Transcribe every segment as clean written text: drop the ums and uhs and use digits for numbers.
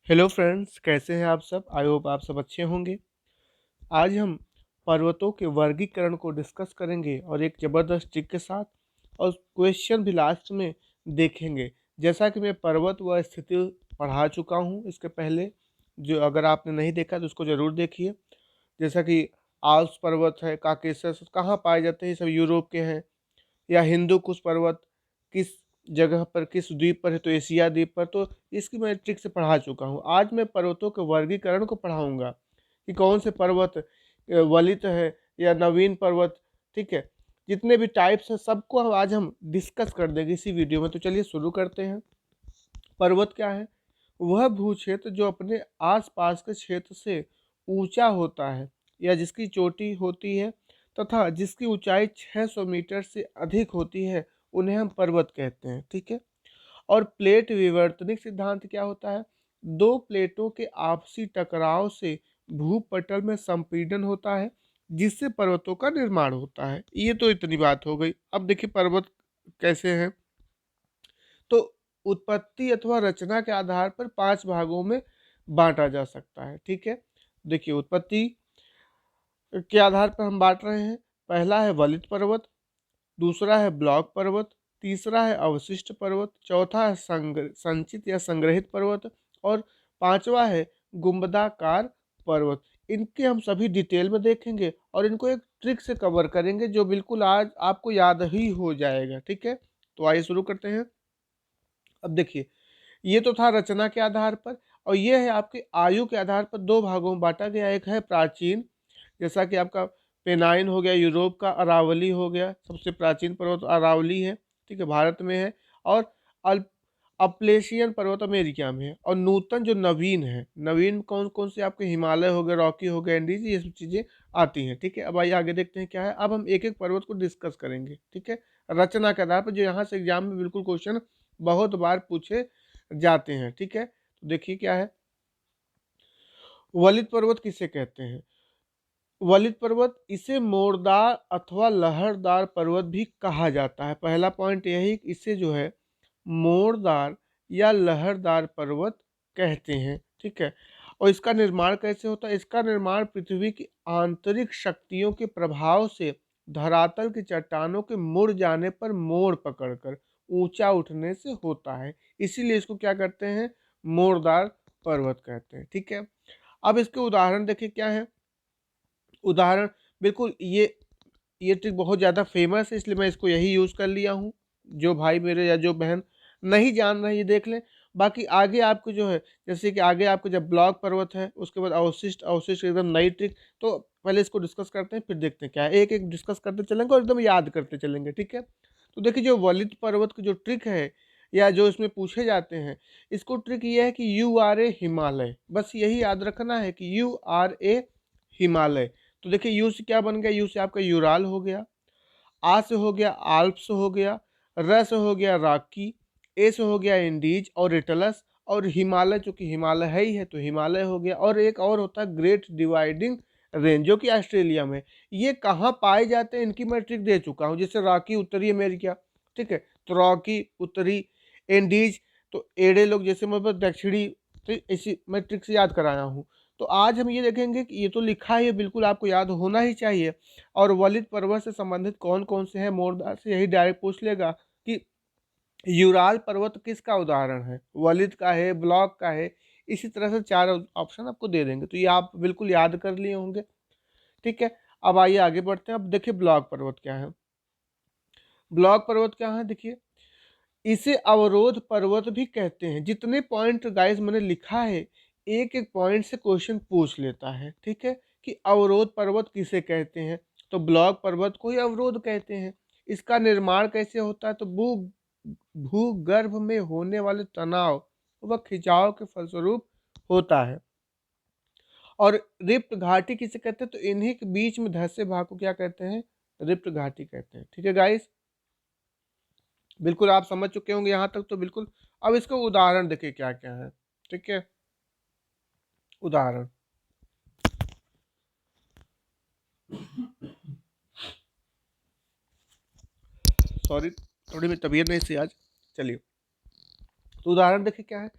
Hello friends, कैसे हैं आप सब? आई होप आप सब अच्छे होंगे। आज हम पर्वतों के वर्गीकरण को डिस्कस करेंगे और एक ज़बरदस्त ट्रिक के साथ, और क्वेश्चन भी लास्ट में देखेंगे। जैसा कि मैं पर्वत व स्थिति पढ़ा चुका हूं इसके पहले, जो अगर आपने नहीं देखा तो उसको ज़रूर देखिए। जैसा कि आल्प्स पर्वत है, काकेशस कहाँ पाए जाते हैं, ये सब यूरोप के हैं। या हिंदू कुश पर्वत किस जगह पर, किस द्वीप पर है, तो एशिया द्वीप पर। तो इसकी मैं ट्रिक से पढ़ा चुका हूँ। आज मैं पर्वतों के वर्गीकरण को पढ़ाऊंगा कि कौन से पर्वत वलित है या नवीन पर्वत। ठीक है, जितने भी टाइप्स हैं सबको आज हम डिस्कस कर देंगे इसी वीडियो में। तो चलिए शुरू करते हैं। पर्वत क्या है? वह भू क्षेत्र जो अपने आसपास के क्षेत्र से ऊंचा होता है या जिसकी चोटी होती है तथा जिसकी ऊंचाई 600 मीटर से अधिक होती है, उन्हें हम पर्वत कहते हैं। ठीक है। और प्लेट विवर्तनिक सिद्धांत क्या होता है? दो प्लेटों के आपसी टकराव से भूपटल में संपीड़न होता है, जिससे पर्वतों का निर्माण होता है। ये तो इतनी बात हो गई। अब देखिए पर्वत कैसे हैं। तो उत्पत्ति अथवा रचना के आधार पर 5 भागों में बांटा जा सकता है। ठीक है। देखिए उत्पत्ति के आधार पर हम बांट रहे हैं। पहला है वलित पर्वत, दूसरा है ब्लॉक पर्वत, तीसरा है अवशिष्ट पर्वत, चौथा है संचित या संग्रहित पर्वत, और पांचवा है गुंबदाकार पर्वत। इनके हम सभी डिटेल में देखेंगे और इनको एक ट्रिक से कवर करेंगे जो बिल्कुल आज आपको याद ही हो जाएगा। ठीक है, तो आइए शुरू करते हैं। अब देखिए, ये तो था रचना के आधार पर, और ये है आपकी आयु के आधार पर। दो भागों में बांटा गया। एक है प्राचीन, जैसा कि आपका पेनाइन हो गया, यूरोप का अरावली हो गया, सबसे प्राचीन पर्वत अरावली है। ठीक है, भारत में है। और अल अपलेशियन पर्वत अमेरिका में है। और नूतन जो नवीन है, नवीन कौन कौन से आपके हिमालय हो गए, रॉकी हो गए, एंडीज, ये सब चीज़ें आती हैं। ठीक है, अब आइए आगे देखते हैं क्या है। अब हम एक एक पर्वत को डिस्कस करेंगे। ठीक है, रचना के आधार पर, जो यहाँ से एग्जाम में बिल्कुल क्वेश्चन बहुत बार पूछे जाते हैं। ठीक है, तो देखिए क्या है। वलित पर्वत किसे कहते हैं? वलित पर्वत, इसे मोरदार अथवा लहरदार पर्वत भी कहा जाता है। पहला पॉइंट यही, इसे जो है मोरदार या लहरदार पर्वत कहते हैं। ठीक है, और इसका निर्माण कैसे होता है? इसका निर्माण पृथ्वी की आंतरिक शक्तियों के प्रभाव से धरातल की चट्टानों के मुड़ जाने पर मोड़ पकड़कर ऊंचा उठने से होता है। इसीलिए इसको क्या कहते हैं? मोरदार पर्वत कहते हैं। ठीक है, अब इसके उदाहरण देखिए क्या है। उदाहरण, बिल्कुल ये ट्रिक बहुत ज़्यादा फेमस है, इसलिए मैं इसको यही यूज़ कर लिया हूँ। जो भाई मेरे या जो बहन नहीं जान रहे ये देख लें। बाकी आगे आपको जो है, जैसे कि आगे आपको जब ब्लॉक पर्वत है, उसके बाद अवशिष्ट, अवशिष्ट एकदम नई ट्रिक। तो पहले इसको डिस्कस करते हैं, फिर देखते हैं क्या है। एक एक डिस्कस करते चलेंगे और एकदम याद करते चलेंगे। ठीक है, तो देखिए जो वलित पर्वत की जो ट्रिक है या जो इसमें पूछे जाते हैं, इसको ट्रिक ये है कि यू आर ए हिमालय। बस यही याद रखना है कि यू आर ए हिमालय। तो देखिए यू से क्या बन गया? यू से आपका यूराल हो गया, आ से हो गया आल्प्स हो गया, र से हो गया रॉकी, ए से हो गया इंडीज और रिटलस, और हिमालय चूंकि हिमालय है ही है तो हिमालय हो गया। और एक और होता है ग्रेट डिवाइडिंग रेंज, जो कि ऑस्ट्रेलिया में। ये कहाँ पाए जाते हैं इनकी मैं ट्रिक दे चुका हूँ। जैसे रॉकी उत्तरी अमेरिका। ठीक है, तो रॉकी उत्तरी, एंडीज तो एड़े लोग जैसे मतलब दक्षिणी। तो इसी मैं ट्रिक से याद कराया हूँ। तो आज हम ये देखेंगे कि ये तो लिखा है, बिल्कुल आपको याद होना ही चाहिए। और वलित पर्वत से संबंधित कौन कौन से हैं, मोरदार से यही डायरेक्ट पूछ लेगा कि यूराल पर्वत किसका उदाहरण है, वलित का है, ब्लॉक का है। इसी तरह से 4 ऑप्शन आपको दे देंगे, तो ये आप बिल्कुल याद कर लिए होंगे। ठीक है, अब आइए आगे बढ़ते हैं। अब देखिए ब्लॉक पर्वत क्या है। ब्लॉक पर्वत क्या है? देखिए, इसे अवरोध पर्वत भी कहते हैं। जितने पॉइंट गाइस मैंने लिखा है, एक एक पॉइंट से क्वेश्चन पूछ लेता है। ठीक है, कि अवरोध पर्वत किसे कहते हैं? तो ब्लॉक पर्वत को ही अवरोध कहते हैं। इसका निर्माण कैसे होता है? तो भूगर्भ में होने वाले तनाव व खिंचाव के फलस्वरूप होता है। और रिप्त घाटी किसे कहते हैं? तो इन्हीं के बीच में धंसे भाग को क्या कहते हैं? रिप्त घाटी कहते हैं। ठीक है गाइस, बिल्कुल आप समझ चुके होंगे यहाँ तक तो बिल्कुल। अब इसका उदाहरण देखिए क्या क्या है। ठीक है, उदाहरण, सॉरी थोड़ी मेरी तबीयत नहीं सी आज। चलिए, तो उदाहरण देखिए क्या है।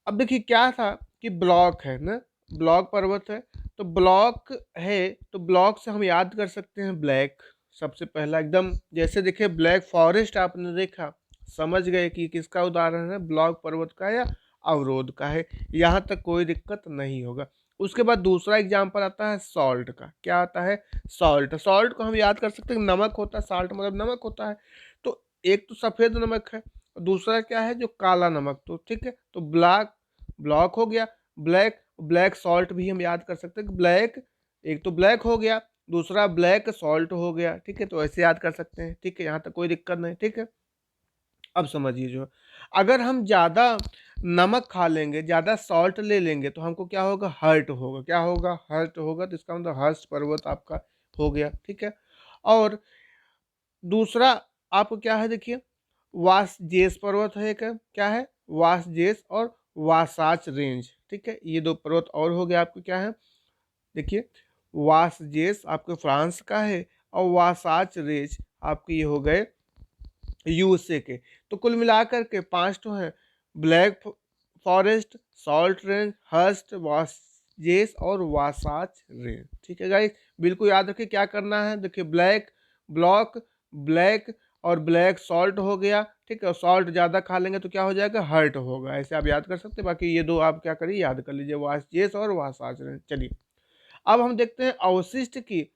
अब देखिए क्या था कि ब्लॉक है ना, ब्लॉक पर्वत है, तो ब्लॉक है, तो ब्लॉक से हम याद कर सकते हैं ब्लैक। सबसे पहला एकदम, जैसे देखिए ब्लैक फॉरेस्ट आपने देखा, समझ गए कि किसका उदाहरण है, ब्लॉक पर्वत का या अवरोध का है। यहाँ तक कोई दिक्कत नहीं होगा। उसके बाद दूसरा एग्जाम्पल आता है सॉल्ट का। क्या आता है? सॉल्ट। सॉल्ट को हम याद कर सकते हैं, नमक होता है, साल्ट मतलब नमक होता है। तो एक तो सफ़ेद नमक है, दूसरा क्या है, जो काला नमक। तो ठीक है, तो ब्लैक, ब्लॉक हो गया, ब्लैक, ब्लैक सॉल्ट भी हम याद कर सकते हैं कि ब्लैक, एक तो ब्लैक हो गया, दूसरा ब्लैक सॉल्ट हो गया। ठीक है, तो ऐसे याद कर सकते हैं। ठीक है, यहाँ तक कोई दिक्कत नहीं। ठीक है, अब समझिए, जो अगर हम ज़्यादा नमक खा लेंगे, ज़्यादा सॉल्ट ले लेंगे, तो हमको क्या होगा, हर्ट होगा। क्या होगा? हर्ट होगा। तो इसका मतलब हर्ष पर्वत आपका हो गया। ठीक है, और दूसरा आपको क्या है, देखिए वासजेस पर्वत है। क्या है? वासजेस और वासाच रेंज। ठीक है, ये दो पर्वत और हो गया आपको। क्या है? देखिए, वासजेस आपके फ्रांस का है, और वासाच रेंज आपके ये हो गए यूएसए के। तो कुल मिलाकर के 5 तो हैं, Black Forest, Salt Range, Harz, Vosges और वासाच रेंज। ठीक है गाइस, बिल्कुल याद रखिए क्या करना है। देखिए ब्लैक, ब्लॉक, ब्लैक और ब्लैक सॉल्ट हो गया। ठीक है, सॉल्ट ज़्यादा खा लेंगे तो क्या हो जाएगा, हर्ट होगा। ऐसे आप याद कर सकते हैं। बाकी ये दो आप क्या करिए, याद कर लीजिए, वासजेस और वासाच रेंज। चलिए, अब हम देखते हैं अवशिष्ट की।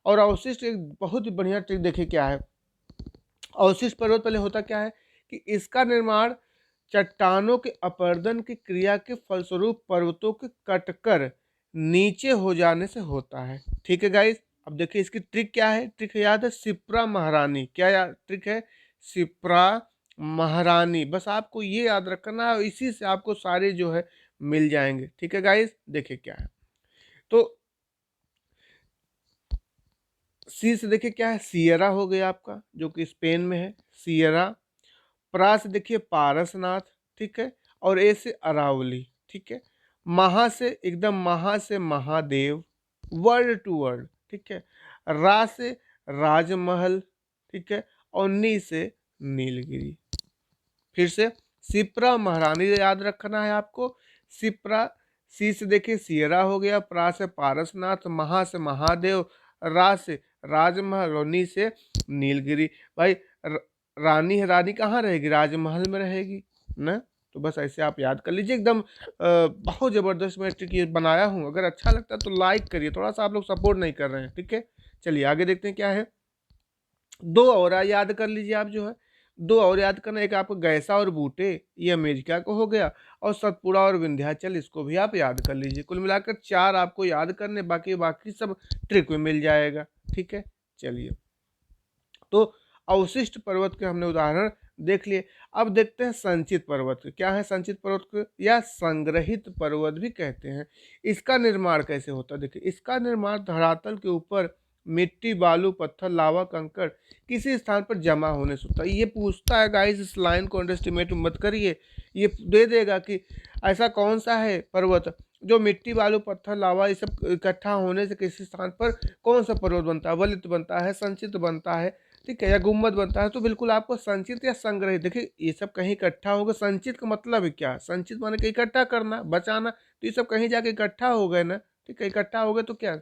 और अवशिष्ट एक बहुत ही बढ़िया ट्रिक, देखिए क्या है। अवशिष्ट पर्वत पहले होता क्या है कि इसका निर्माण चट्टानों के अपरदन की क्रिया के फलस्वरूप पर्वतों के कटकर नीचे हो जाने से होता है। ठीक है गाइस, अब देखिए इसकी ट्रिक क्या है। ट्रिक याद है, सिप्रा महारानी। क्या याद ट्रिक है? सिप्रा महारानी। बस आपको ये याद रखना है, इसी से आपको सारे जो है मिल जाएंगे। ठीक है गाइस, देखिए क्या है। तो सी से देखिए क्या है, सियरा हो गया आपका, जो कि स्पेन में है, सियरा। प्रा से देखिए पारसनाथ। ठीक है, और ए से अरावली। ठीक है, महा से एकदम, महा से महादेव, वर्ड टू वर्ड। ठीक है, रा से राजमहल। ठीक है, और नी से नीलगिरी। फिर से सिप्रा महारानी याद रखना है आपको। सिप्रा, सी से देखिए सियरा हो गया, प्रा से पारसनाथ, महा से महादेव, रा से राजमहल और नी से नीलगिरी। भाई रानी है, रानी कहाँ रहेगी, राजमहल में रहेगी ना। तो बस ऐसे आप याद कर लीजिए एकदम। बहुत ज़बरदस्त मैं ट्रिक ये बनाया हूँ। अगर अच्छा लगता है तो लाइक करिए, थोड़ा सा आप लोग सपोर्ट नहीं कर रहे हैं। ठीक है, चलिए आगे देखते हैं क्या है। दो और याद कर लीजिए आप, जो है दो और याद करना। एक आपको गैसा और बूटे, ये अमेरिका को हो गया, और सतपुड़ा और विंध्याचल, इसको भी आप याद कर लीजिए। कुल मिलाकर 4 आपको याद करने, बाकी बाकी सब ट्रिक में मिल जाएगा। ठीक है, चलिए, तो अवशिष्ट पर्वत के हमने उदाहरण देख लिए। अब देखते हैं संचित पर्वत। क्या है संचित पर्वत को, या संग्रहित पर्वत भी कहते हैं। इसका निर्माण कैसे होता है? देखिए, इसका निर्माण धरातल के ऊपर मिट्टी, बालू, पत्थर, लावा, कंकड़ किसी स्थान पर जमा होने से होता है। ये पूछता है गाइस, इस लाइन को अंडरस्टिमेट मत करिए। ये दे देगा कि ऐसा कौन सा है पर्वत जो मिट्टी, बालू, पत्थर, लावा ये सब इकट्ठा होने से किसी स्थान पर कौन सा पर्वत बनता है, वलित बनता है, संचित बनता है, ठीक है, या गुम्बद बनता है। तो बिल्कुल आपको संचित या संग्रहित, देखिए ये सब कहीं इकट्ठा होगा। संचित का मतलब है क्या? संचित माने कि इकट्ठा करना, बचाना। तो ये सब कहीं जाके इकट्ठा हो गए ना। ठीक है, इकट्ठा हो गए तो क्या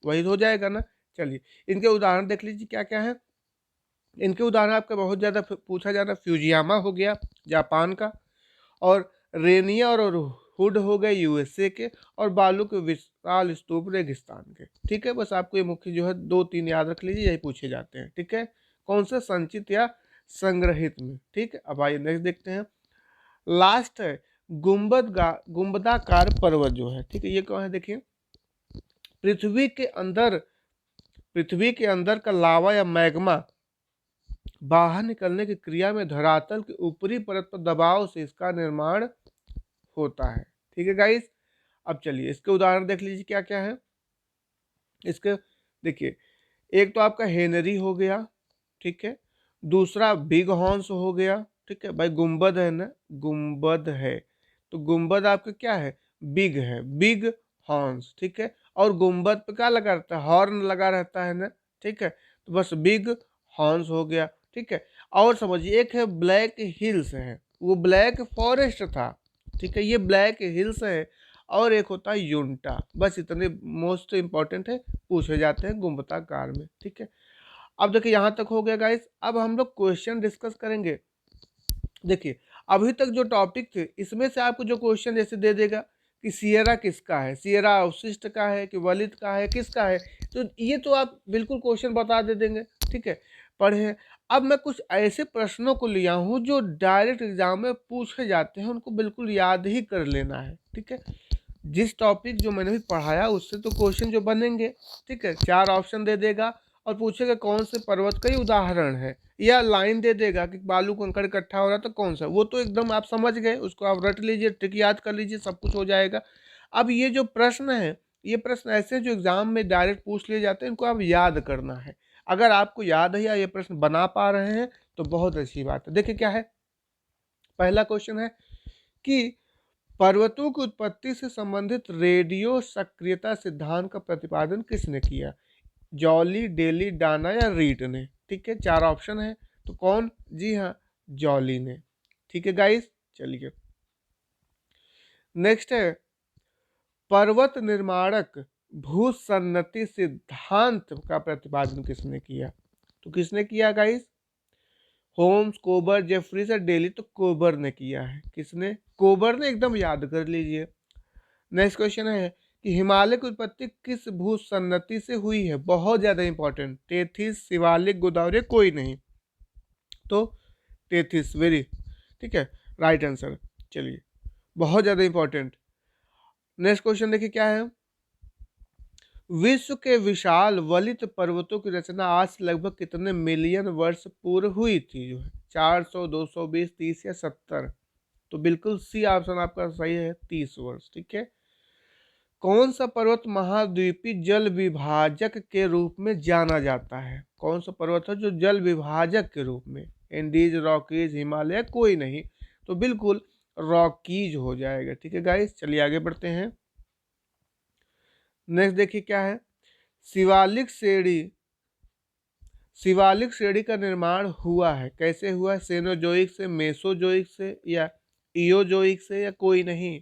वही हो जाएगा ना। चलिए, इनके उदाहरण देख लीजिए क्या क्या है। इनके उदाहरण आपका बहुत ज़्यादा पूछा जा रहा है। फ्यूजियामा हो गया जापान का, और रेनिया और हुड हो गए यूएसए के, और बालू के विशाल स्तूप रेगिस्तान के। ठीक है, बस आपको ये मुख्य जो है 2-3 याद रख लीजिए, यही पूछे जाते हैं। ठीक है, कौन से संचित या संग्रहित में। ठीक है, अब आइए नेक्स्ट देखते हैं। लास्ट है गुंबदाकार पर्वत जो है। ठीक है, ये कौन है? देखिए, पृथ्वी के अंदर, पृथ्वी के अंदर का लावा या मैग्मा बाहर निकलने की क्रिया में धरातल की ऊपरी परत पर दबाव से इसका निर्माण होता है। ठीक है गाइस, अब चलिए इसके उदाहरण देख लीजिए क्या क्या है इसके। देखिए, एक तो आपका हेनरी हो गया। ठीक है, दूसरा बिग हॉर्न्स हो गया। ठीक है भाई, गुंबद है ना, गुंबद है, तो गुंबद आपका क्या है, बिग है, बिग हॉर्न्स। ठीक है, और गुंबद पे क्या लगा रहता है, हॉर्न लगा रहता है ना। ठीक है, तो बस बिग हॉर्न्स हो गया। ठीक है, और समझिए एक है ब्लैक हिल्स है, वो ब्लैक फॉरेस्ट था, ठीक है, ये ब्लैक हिल्स है और एक होता है यूंटा। बस इतने मोस्ट इंपॉर्टेंट है, पूछे जाते हैं गुम्बदाकार में। ठीक है, अब देखिए यहाँ तक हो गया गाइस। अब हम लोग क्वेश्चन डिस्कस करेंगे। देखिए अभी तक जो टॉपिक थे इसमें से आपको जो क्वेश्चन जैसे दे देगा कि सियरा किसका है, सियरा अवशिष्ट का है कि वलित का है, किसका है, तो ये तो आप बिल्कुल क्वेश्चन बता दे देंगे। ठीक है, पढ़े। अब मैं कुछ ऐसे प्रश्नों को लिया हूँ जो डायरेक्ट एग्जाम में पूछे जाते हैं, उनको बिल्कुल याद ही कर लेना है। ठीक है, जिस टॉपिक जो मैंने भी पढ़ाया उससे तो क्वेश्चन जो बनेंगे। ठीक है, 4 ऑप्शन दे देगा और पूछेगा कौन से पर्वत का ही उदाहरण है, या लाइन दे देगा कि बालू कंकड़ इकट्ठा हो रहा तो कौन सा, वो तो एकदम आप समझ गए, उसको आप रट लीजिए, ट्रिक याद कर लीजिए, सब कुछ हो जाएगा। अब ये जो प्रश्न है, ये प्रश्न ऐसे जो एग्जाम में डायरेक्ट पूछ लिए जाते हैं, इनको आप याद करना है। अगर आपको याद है या ये प्रश्न बना पा रहे हैं तो बहुत अच्छी बात है। देखिए क्या है, पहला क्वेश्चन है कि पर्वतों की उत्पत्ति से संबंधित रेडियो सक्रियता सिद्धांत का प्रतिपादन किसने किया? जॉली, डेली, डाना या रीड ने? ठीक है, 4 ऑप्शन है, तो कौन? जी हाँ, जॉली ने। ठीक है गाइस, चलिए नेक्स्ट है, पर्वत निर्माणक भूसन्नति सिद्धांत का प्रतिपादन किसने किया? तो किसने किया गाइस? होम्स, कोबर, जेफरीज या डेली? तो कोबर ने किया है। किसने? कोबर ने, एकदम याद कर लीजिए। नेक्स्ट क्वेश्चन है कि हिमालय की उत्पत्ति किस भूसन्नति से हुई है? बहुत ज़्यादा इंपॉर्टेंट। टेथिस, शिवालिक, गोदावरी, कोई नहीं, तो टेथिस। वेरी ठीक है, राइट आंसर। चलिए, बहुत ज़्यादा इंपॉर्टेंट। नेक्स्ट क्वेश्चन देखिए क्या है, विश्व के विशाल वलित पर्वतों की रचना आज से लगभग कितने मिलियन वर्ष पूर्व हुई थी? जो है 400, 220, 30 या 70? तो बिल्कुल सी ऑप्शन आपका सही है, 30 वर्ष। ठीक है, कौन सा पर्वत महाद्वीपीय जल विभाजक के रूप में जाना जाता है? कौन सा पर्वत है जो जल विभाजक के रूप में? एंडीज, रॉकीज, हिमालय, कोई नहीं, तो बिल्कुल रॉकीज हो जाएगा। ठीक है गाइस, चलिए आगे बढ़ते हैं। नेक्स्ट देखिए क्या है, शिवालिक श्रेणी, शिवालिक श्रेणी का निर्माण हुआ है, कैसे हुआ है? सेनोजोइक से, मेसोजोइक से या इयोजोइक से या कोई नहीं?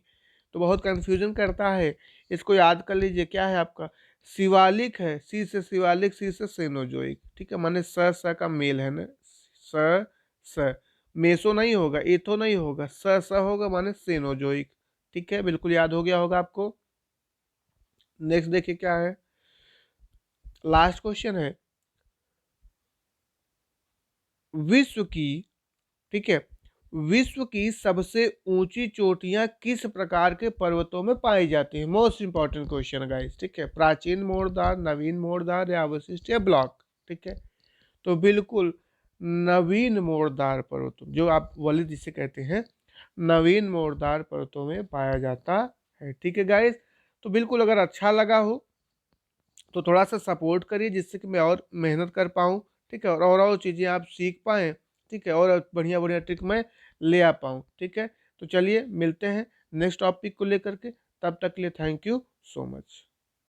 तो बहुत कंफ्यूजन करता है, इसको याद कर लीजिए। क्या है आपका? शिवालिक है, सी से शिवालिक, सी से सेनोजोइक। ठीक है, माने स का मेल है ना, स। मेसो नहीं होगा, एथो नहीं होगा, स होगा, माने सेनोजोइक। ठीक है, बिल्कुल याद हो गया होगा आपको। नेक्स्ट देखिए क्या है, लास्ट क्वेश्चन है, विश्व की, ठीक है, विश्व की सबसे ऊंची चोटियां किस प्रकार के पर्वतों में पाई जाती हैं? Most important question guys. ठीक है, प्राचीन मोड़दार, नवीन मोड़दार या अवशिष्ट या ब्लॉक? ठीक है, तो बिल्कुल नवीन मोड़दार पर्वतों, जो आप वलित जिसे कहते हैं, नवीन मोड़दार पर्वतों में पाया जाता है। ठीक है गाइस, तो बिल्कुल अगर अच्छा लगा हो तो थोड़ा सा सपोर्ट करिए, जिससे कि मैं और मेहनत कर पाऊँ। ठीक है, और चीज़ें आप सीख पाएँ। ठीक है, और बढ़िया बढ़िया ट्रिक मैं ले आ पाऊँ। ठीक है, तो चलिए मिलते हैं नेक्स्ट टॉपिक को लेकर के, तब तक के लिए थैंक यू सो मच।